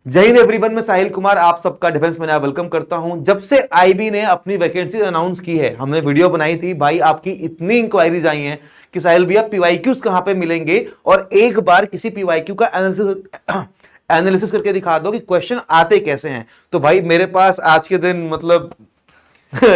जय हिंद एवरीवन, मैं साहिल कुमार आप सबका डिफेंस में नया वेलकम करता हूं। जब से आईबी ने अपनी वैकेंसी अनाउंस की है, हमने वीडियो बनाई थी भाई, आपकी इतनी इंक्वायरीज आई हैं कि साहिल भैया पीवाईक्यूज कहां पे मिलेंगे और एक बार किसी पीवाईक्यू का एनालिसिस करके दिखा दो कि क्वेश्चन आते कैसे हैं। तो भाई मेरे पास आज के दिन मतलब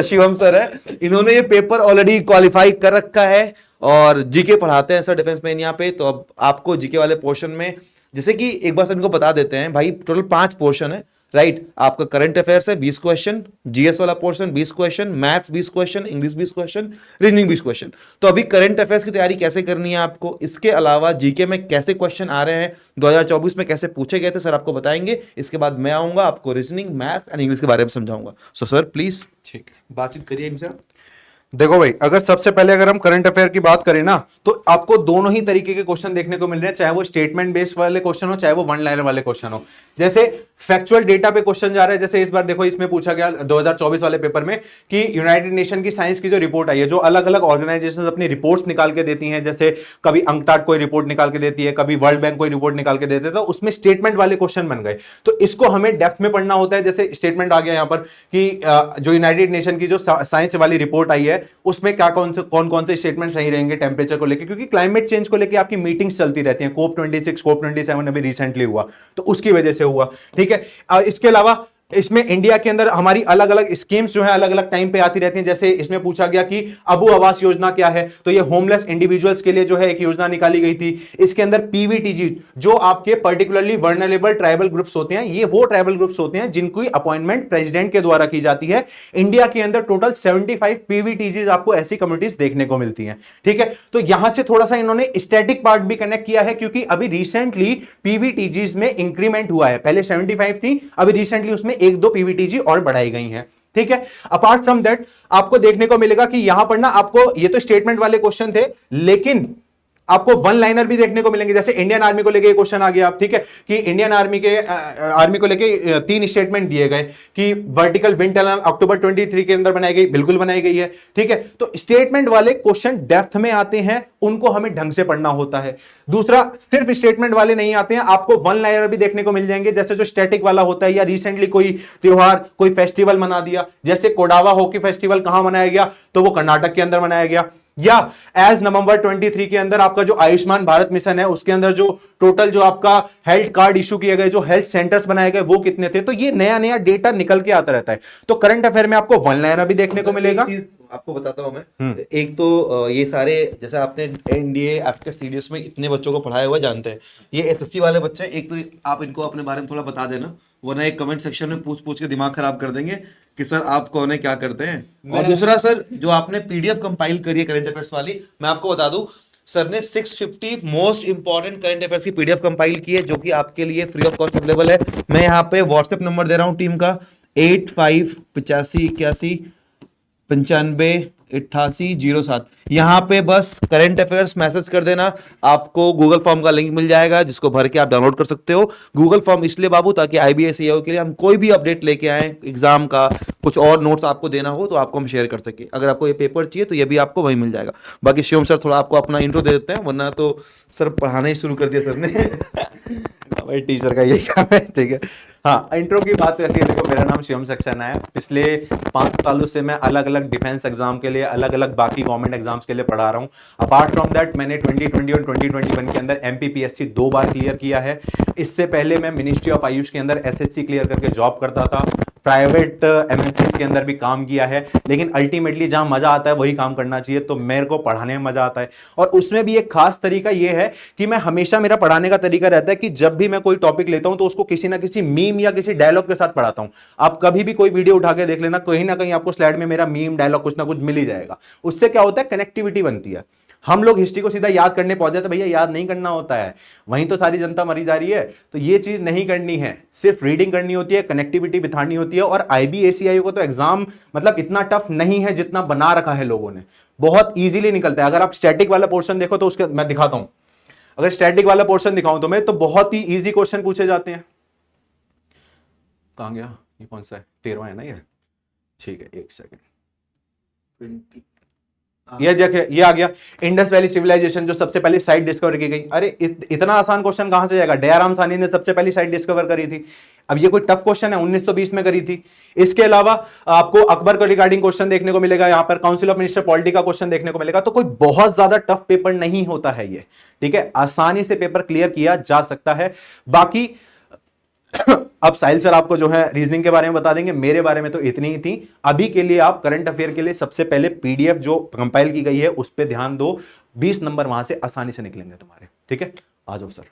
शिवम सर है, इन्होंने ये पेपर ऑलरेडी क्वालिफाई कर रखा है और जीके पढ़ाते हैं सर डिफेंस में यहाँ पे। तो अब आपको जीके वाले पोर्शन में, जैसे कि एक बार सर इनको बता देते हैं भाई, टोटल 5 पोर्शन है राइट। आपका करंट अफेयर्स है 20 क्वेश्चन, जीएस वाला portion 20 question, maths 20 question, English 20 question, reasoning 20 question. तो अभी करंट अफेयर्स की तैयारी कैसे करनी है आपको, इसके अलावा जीके में कैसे क्वेश्चन आ रहे हैं, 2024 में कैसे पूछे गए थे सर आपको बताएंगे। इसके बाद मैं आऊंगा, आपको रीजनिंग, मैथ्स एंड इंग्लिश के बारे में समझाऊंगा। सो सर प्लीज ठीक है। बातचीत करिए इनसे। देखो भाई, अगर सबसे पहले अगर हम करंट अफेयर की बात करें ना, तो आपको दोनों ही तरीके के क्वेश्चन देखने को मिल रहे हैं, चाहे वो स्टेटमेंट बेस्ड वाले क्वेश्चन हो, चाहे वो वन लाइनर वाले क्वेश्चन हो। जैसे फैक्चुअल डेटा पे क्वेश्चन जा रहा है, जैसे इस बार देखो इसमें पूछा गया 2024 वाले पेपर में कि यूनाइटेड नेशन की साइंस की जो रिपोर्ट आई है, जो अलग अलग ऑर्गेनाइजेशन अपनी रिपोर्ट्स निकाल के देती हैं, जैसे कभी अंकटाड कोई रिपोर्ट निकाल के देती है, कभी वर्ल्ड बैंक कोई रिपोर्ट निकाल के देते हैं, तो उसमें स्टेटमेंट वाले क्वेश्चन बन गए। तो इसको हमें डेप्थ में पढ़ना होता है। जैसे स्टेटमेंट आ गया यहां पर कि जो यूनाइटेड नेशन की जो साइंस वाली रिपोर्ट आई है, उसमें क्या कौन कौन से स्टेटमेंट सही रहेंगे टेम्परेचर को लेकर, क्योंकि क्लाइमेट चेंज को लेकर आपकी मीटिंग्स चलती रहती हैं। कोप 26, कोप 27 अभी रिसेंटली हुआ, तो उसकी वजह से हुआ। ठीक है। इसके अलावा इसमें इंडिया के अंदर हमारी अलग अलग स्कीम्स जो है अलग अलग टाइम पे आती रहती हैं। जैसे इसमें पूछा गया कि अबू आवास योजना क्या है, तो ये होमलेस इंडिविजुअल्स के लिए जो है एक योजना निकाली गई थी। इसके अंदर पीवीटीजी, जो आपके पर्टिकुलरली वर्नरेबल ट्राइबल ग्रुप्स होते हैं, ये वो ट्राइबल ग्रुप्स होते हैं जिनकी अपॉइंटमेंट प्रेसिडेंट के द्वारा की जाती है। इंडिया के अंदर टोटल 75 पीवीटीजी आपको ऐसी कम्युनिटीज देखने को मिलती हैं। ठीक है। तो यहां से थोड़ा सा इन्होंने स्टैटिक पार्ट भी कनेक्ट किया है, क्योंकि अभी रिसेंटली पीवीटीजीज में इंक्रीमेंट हुआ है। पहले 75 थी, अभी रिसेंटली उसमें एक दो पीवीटीजी और बढ़ाई गई हैं। ठीक है। अपार्ट फ्रॉम दैट आपको देखने को मिलेगा कि यहां पर ना आपको, ये तो स्टेटमेंट वाले क्वेश्चन थे, लेकिन आपको वन लाइनर भी देखने को मिलेंगे। जैसे इंडियन आर्मी को लेके क्वेश्चन आ गया आप, ठीक है, कि इंडियन आर्मी को लेके 3 स्टेटमेंट दिए गए कि वर्टिकल विंड टनल अक्टूबर 23 के अंदर बनाई गई, बिल्कुल बनाई गई है। ठीक है। तो स्टेटमेंट वाले क्वेश्चन डेप्थ में आते हैं, उनको हमें ढंग से पढ़ना होता है। दूसरा, सिर्फ स्टेटमेंट वाले नहीं आते हैं, आपको वन लाइनर भी देखने को मिल जाएंगे। जैसे जो स्टैटिक वाला होता है, या रिसेंटली कोई त्योहार, कोई फेस्टिवल मना दिया, जैसे कोडावा हॉकी फेस्टिवल कहां मनाया गया, तो वो कर्नाटक के अंदर मनाया गया। या एज नवंबर 23 के अंदर आपका जो आयुष्मान भारत मिशन है, उसके अंदर जो टोटल जो आपका हेल्थ कार्ड इशू किए गए, जो हेल्थ सेंटर्स बनाए गए, वो कितने थे। तो ये नया नया डेटा निकल के आता रहता है। तो करंट अफेयर में आपको वन लाइनर भी देखने को मिलेगा। आपको बताता हूं मैं, एक तो ये सारे, जैसे आपने एनडीए आफ्टर सीडीएस में इतने बच्चों को पढ़ाया हुआ जानते हैं, ये एसएससी वाले बच्चे, एक तो आप इनको अपने बारे में थोड़ा बता देना, वरना एक कमेंट सेक्शन में पूछ पूछ के दिमाग खराब कर देंगे कि सर आप कौन है, क्या करते हैं। और दूसरा सर, जो आपने पीडीएफ कंपाइल करी है करंट अफेयर्स वाली, मैं आपको बता दूं, सर ने 650 मोस्ट इंपॉर्टेंट करंट अफेयर्स की पीडीएफ कंपाइल की है, जो कि आपके लिए फ्री ऑफ कॉस्ट अवेलेबल है। मैं यहाँ पे व्हाट्सएप नंबर दे रहा हूँ टीम का, 858581958807। यहाँ पे बस करंट अफेयर्स मैसेज कर देना, आपको गूगल फॉर्म का लिंक मिल जाएगा, जिसको भर के आप डाउनलोड कर सकते हो। गूगल फॉर्म इसलिए बाबू, ताकि आईबीएस ईओ के लिए हम कोई भी अपडेट लेके आए एग्जाम का, कुछ और नोट्स आपको देना हो तो आपको हम शेयर कर सके। अगर आपको ये पेपर चाहिए तो ये भी आपको वहीं मिल जाएगा। बाकी शिवम सर थोड़ा आपको अपना इंट्रो दे देते हैं, वरना तो सर पढ़ाना ही शुरू कर दिया सर ने। भाई टीचर का यही काम है। ठीक है। हाँ, इंट्रो की बात तो ऐसी है। देखो, मेरा नाम शिवम सक्सेना है। पिछले 5 सालों से मैं अलग अलग डिफेंस एग्जाम के लिए, अलग अलग बाकी गवर्नमेंट एग्जाम्स के लिए पढ़ा रहा हूँ। अपार्ट फ्रॉम दैट, मैंने 2020 और 2021 के अंदर एमपीपीएससी 2 बार क्लियर किया है। इससे पहले मैं मिनिस्ट्री ऑफ आयुष के अंदर एसएससी क्लियर करके जॉब करता था। प्राइवेट एमएनसीज के अंदर भी काम किया है, लेकिन अल्टीमेटली जहां मजा आता है वही काम करना चाहिए। तो मेरे को पढ़ाने में मजा आता है, और उसमें भी एक खास तरीका यह है कि मैं हमेशा, मेरा पढ़ाने का तरीका रहता है कि जब भी मैं कोई टॉपिक लेता हूं तो उसको किसी ना किसी मीम या किसी डायलॉग के साथ पढ़ाता हूं। आप कभी भी कोई वीडियो उठा के देख लेना, कहीं ना कहीं आपको स्लाइड में मेरा मीम डायलॉग कुछ ना कुछ मिल ही जाएगा। उससे क्या होता है, कनेक्टिविटी बनती है। हम लोग हिस्ट्री को सीधा याद करने पहुंच जाते, भैया याद नहीं करना होता है, वहीं तो सारी जनता मरी जा रही है। तो ये चीज नहीं करनी है, सिर्फ रीडिंग करनी होती है, कनेक्टिविटी बिठानी होती है। और आईबीएसई को तो एग्जाम मतलब इतना टफ नहीं है जितना बना रखा है लोगों ने, बहुत इजीली निकलता है। अगर आप स्टैटिक वाला पोर्शन देखो तो उसके मैं दिखाता हूं, अगर स्टैटिक वाला पोर्शन दिखाऊं तो मैं, तो बहुत ही इजी क्वेश्चन पूछे जाते हैं। कहां गया ये, कौन सा है, 13वां है ना ये। ठीक है, एक सेकेंड। ये देखिए, ये आ गया इंडस वैली सिविलाइजेशन जो सबसे पहले साइट डिस्कवर की गई। अरे इतना आसान क्वेश्चन कहां से जाएगा? दयाराम साहनी ने सबसे पहली साइट डिस्कवर करी थी। अब ये कोई टफ क्वेश्चन है, 1920 में करी थी। इसके अलावा आपको अकबर को रिगार्डिंग क्वेश्चन देखने को मिलेगा, यहां पर काउंसिल ऑफ मिनिस्टर पॉलिटी का क्वेश्चन देखने को मिलेगा। तो कोई बहुत ज्यादा टफ पेपर नहीं होता है ये, ठीक है, आसानी से पेपर क्लियर किया जा सकता है। बाकी अब साहिल सर आपको जो है रीजनिंग के बारे में बता देंगे, मेरे बारे में तो इतनी ही थी। अभी के लिए आप करंट अफेयर के लिए सबसे पहले पीडीएफ जो कंपाइल की गई है उस पर ध्यान दो, 20 नंबर वहां से आसानी से निकलेंगे तुम्हारे, ठीक है। आ जाओ सर।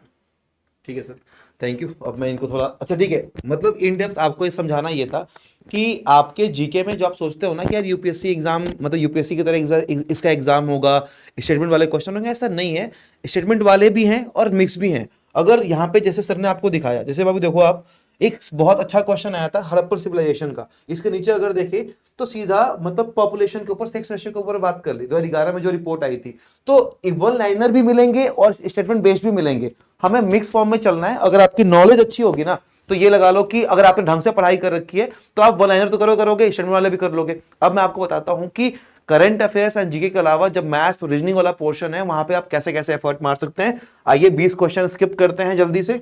ठीक है सर, थैंक यू। अब मैं इनको थोड़ा, अच्छा ठीक है, मतलब इन डेप्थ आपको ये समझाना ये था कि आपके जीके में जो आप सोचते हो ना कि यार यूपीएससी एग्जाम मतलब यूपीएससी की तरह इसका एग्जाम होगा, स्टेटमेंट वाले क्वेश्चन होंगे, ऐसा नहीं है। स्टेटमेंट वाले भी हैं और मिक्स भी हैं। अगर यहाँ पे जैसे सर ने आपको दिखाया, जैसे बाबू देखो आप, एक बहुत अच्छा क्वेश्चन आया था हड़प्पन सिविलाइजेशन का, इसके नीचे अगर देखें तो सीधा मतलब पॉपुलेशन के ऊपर, सेक्स रेशियो के ऊपर बात कर ली 2011 में जो रिपोर्ट आई थी। तो वन लाइनर भी मिलेंगे और स्टेटमेंट बेस्ड भी मिलेंगे। हमें मिक्स फॉर्म में चलना है। अगर आपकी नॉलेज अच्छी होगी ना तो ये लगा लो कि अगर आपने ढंग से पढ़ाई कर रखी है तो आप वन लाइनर तो करोगे, स्टेटमेंट वाले भी कर लोगे। अब मैं आपको बताता हूं कि करंट अफेयर्स एंड जीके के अलावा जब मैथ्स और रीजनिंग वाला पोर्शन है वहां पे आप कैसे कैसे एफर्ट मार सकते हैं। आइए 20 क्वेश्चन स्किप करते हैं जल्दी से।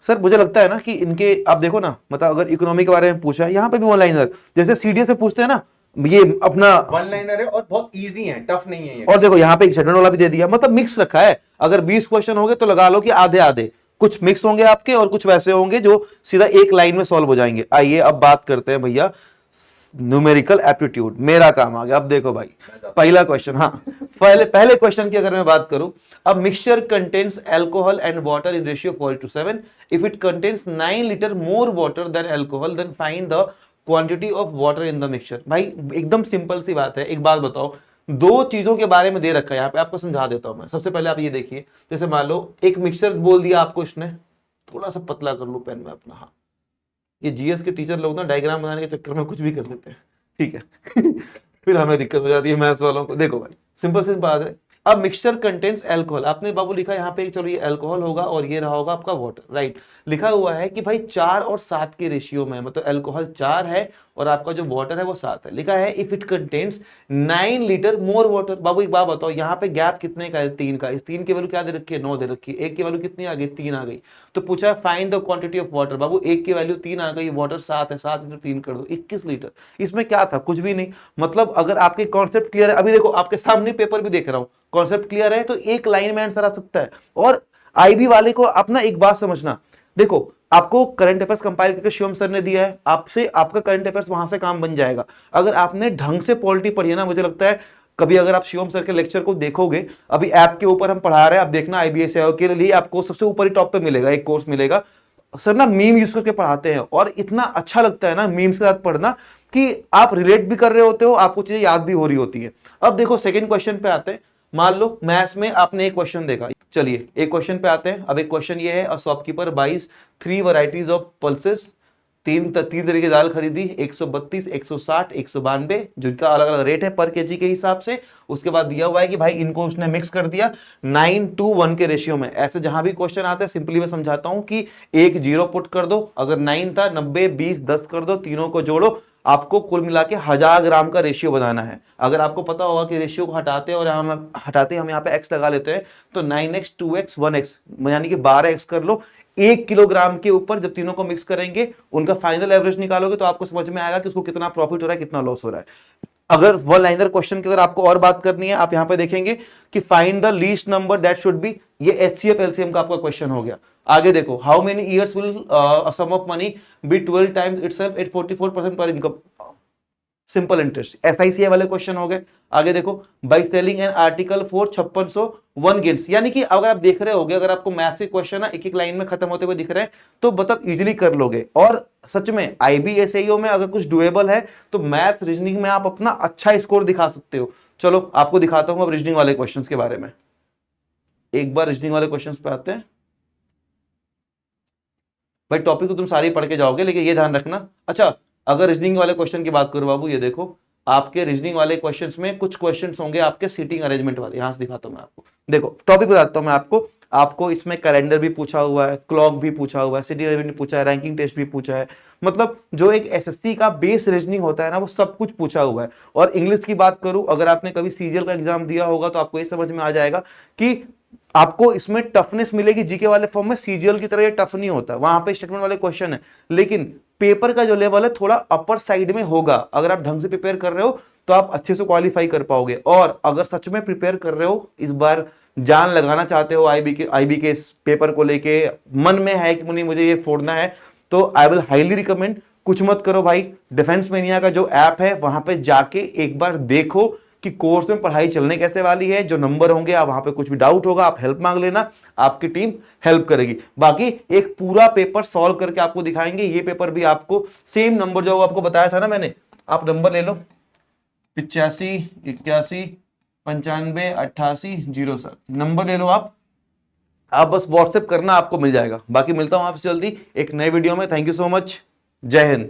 सर मुझे लगता है ना कि इनके आप देखो ना, मतलब अगर इकोनॉमी के बारे में पूछा है यहाँ पे भी वन लाइनर, जैसे सीडीएस से पूछते हैं ना, ये अपना वन लाइनर है और बहुत इजी है, टफ नहीं है ये। और देखो यहाँ पे एक स्टेटमेंट वाला भी दे दिया, मतलब मिक्स रखा है। अगर 20 क्वेश्चन होंगे तो लगा लो कि आधे आधे कुछ मिक्स होंगे आपके और कुछ वैसे होंगे जो सीधा एक लाइन में सॉल्व हो जाएंगे। आइए अब बात करते हैं भैया न्यूमेरिकल एप्टीट्यूड, मेरा काम आ गया। अब देखो भाई पहला क्वेश्चन, हाँ पहले क्वेश्चन की अगर मैं बात करूं, अब mixture contains alcohol and water in ratio 4:7 if it contains 9 litre more water than alcohol then find the quantity of water in the mixture. भाई एकदम सिंपल सी बात है। एक बात बताओ, दो चीजों के बारे में दे रखा है यहाँ पे, आपको समझा देता हूं मैं। सबसे पहले आप ये देखिए, जैसे मान लो एक मिक्सचर बोल दिया आपको इसने, थोड़ा सा पतला कर लो पेन में अपना, हाँ ये जीएस के टीचर लोग ना डायग्राम बनाने के चक्कर में कुछ भी कर देते हैं, ठीक है फिर हमें दिक्कत हो जाती है मैथ्स वालों को। देखो भाई सिंपल सी बात है। अब मिक्सचर कंटेन्स अल्कोहल, आपने बाबू लिखा यहाँ पे, चलो ये अल्कोहल होगा और ये रहा होगा आपका वाटर, राइट। लिखा हुआ है कि भाई 4 और 7 के रेशियो में, मतलब अल्कोहल 4 है और आपका जो वाटर है वो 7 है। लिखा है if it contains 9 litre more water. बाबू एक बात बताओ, यहाँ पे गैप कितने का है? 3 का। इस 3 की वैल्यू क्या दे रखी है? 9 दे रखी है। एक की वैल्यू कितनी आ गई? 3 आ गई। तो पूछा है find the quantity of water. बाबू एक की वैल्यू 3 आ गई, वाटर 7 है, 7 × 3 कर दो 21 लीटर। इसमें क्या था? कुछ भी नहीं। मतलब अगर आपके कॉन्सेप्ट क्लियर है, अभी देखो आपके सामने पेपर भी देख रहा हूं, कॉन्सेप्ट क्लियर है तो एक लाइन में आंसर आ सकता है। और आईबी वाले को अपना एक बात समझना, देखो आपको करंट अफेयर्स कंपाइल करके शिवम सर ने दिया है, आपसे आपका करंट अफेयर्स वहां से काम बन जाएगा। अगर आपने ढंग से पॉलिटी पढ़ी है ना, मुझे लगता है कभी अगर आप शिवम सर के लेक्चर को देखोगे, अभी ऐप के ऊपर हम पढ़ा रहे हैं, आप देखना आईबीएस के लिए आपको सबसे ऊपर ही टॉप पे मिलेगा एक कोर्स मिलेगा। सर ना मीम यूज करके पढ़ाते हैं और इतना अच्छा लगता है ना मीम्स के साथ पढ़ना कि आप रिलेट भी कर रहे होते हो, आपको चीजें याद भी हो रही होती है। अब देखो सेकंड क्वेश्चन पे आते हैं। मान लो मैथ्स में आपने एक क्वेश्चन देखा, चलिए एक क्वेश्चन पे आते हैं। अब एक क्वेश्चन ये है, a shopkeeper buys 3 varieties of pulses, तीन तरीके की दाल खरीदी, 132, 160, 192, जिनका अलग अलग रेट है पर केजी के हिसाब से। उसके बाद दिया हुआ है कि भाई इनको उसने मिक्स कर दिया 9:1 के रेशियो में। ऐसे जहां भी क्वेश्चन आते हैं सिंपली मैं समझाता हूं कि एक 0 पुट कर दो, अगर 9 था 90, 20, 10 कर दो, तीनों को जोड़ो, आपको कुल मिला के 1000 ग्राम का रेशियो बनाना है। अगर आपको पता होगा कि रेशियो को हटाते और हम यहाँ पे x लगा लेते हैं, तो 9x, 2x, 1x यानी कि 12x कर लो। 1 किलोग्राम के ऊपर जब तीनों को मिक्स करेंगे, उनका फाइनल एवरेज निकालोगे तो आपको समझ में आएगा कि उसको कितना प्रॉफिट हो रहा है, कितना लॉस हो रहा है। अगर वन लाइनर क्वेश्चन की अगर आपको और बात करनी है, आप यहां पे देखेंगे कि find the least number that should be, ये एचसीएफ एलसीएम का आपका क्वेश्चन हो गया। आगे देखो, how many years will sum of money be 12 times itself at 44% per income, simple interest, एसआईसीआई वाले क्वेश्चन हो गए। आगे देखो, by selling an article for 5601 gains, यानी कि अगर आप देख रहे होगे, अगर आपको मैथ्स के क्वेश्चन ना एक एक लाइन में खत्म होते हुए दिख रहे हैं तो मतलब इजीली कर लोगे। और सच में आईबीएसईओ में अगर कुछ डुएबल है तो मैथ्स रीजनिंग में आप अपना अच्छा स्कोर दिखा सकते हो। चलो आपको दिखाता हूं अब रीजनिंग वाले क्वेश्चन के बारे में। एक बार रीजनिंग वाले क्वेश्चन पे आते हैं। भाई टॉपिक तो तुम सारे पढ़ के जाओगे, लेकिन ये ध्यान रखना। अच्छा, अगर रीजनिंग वाले क्वेश्चन की बात करूं बाबू, ये देखो आपके रीजनिंग वाले क्वेश्चंस में कुछ क्वेश्चंस होंगे आपके सीटिंग अरेंजमेंट वाले, यहां से दिखाता हूं मैं आपको। देखो टॉपिक बताता हूं मैं आपको, आपको इसमें कैलेंडर भी पूछा हुआ है, क्लॉक भी पूछा हुआ है, सिटी रेवेन्यू पूछा है, रैंकिंग टेस्ट भी पूछा है। मतलब जो एक एसएससी का बेस रीजनिंग होता है ना, वो सब कुछ पूछा हुआ है। और इंग्लिश की बात करूं, अगर आपने कभी सीजीएल का एग्जाम दिया होगा तो आपको ये समझ में आ जाएगा कि आपको इसमें टफनेस मिलेगी। जीके वाले फॉर्म में सीजीएल की तरह ये टफ नहीं होता, वहां पे स्टेटमेंट वाले क्वेश्चन है, लेकिन पेपर का जो लेवल है थोड़ा अपर साइड में होगा। अगर आप ढंग से प्रिपेयर कर रहे हो तो आप अच्छे से क्वालिफाई कर पाओगे। और अगर सच में प्रिपेयर कर रहे हो, इस बार जान लगाना चाहते हो आईबी के इस पेपर को लेके, मन में है कि मुझे ये फोड़ना है, तो आई विल हाईली रिकमेंड, कुछ मत करो भाई, डिफेंस मेनिया का जो ऐप है वहां पे जाके एक बार देखो कि कोर्स में पढ़ाई चलने कैसे वाली है। जो नंबर होंगे, आप वहां पे कुछ भी डाउट होगा आप हेल्प मांग लेना, आपकी टीम हेल्प करेगी। बाकी एक पूरा पेपर सॉल्व करके आपको दिखाएंगे। ये पेपर भी आपको सेम नंबर जो आपको बताया था ना मैंने, आप नंबर ले लो 85 81 95 88 07, नंबर ले लो आप बस व्हाट्सएप करना, आपको मिल जाएगा। बाकी मिलता हूं आपसे जल्दी एक नए वीडियो में। थैंक यू सो मच, जय हिंद।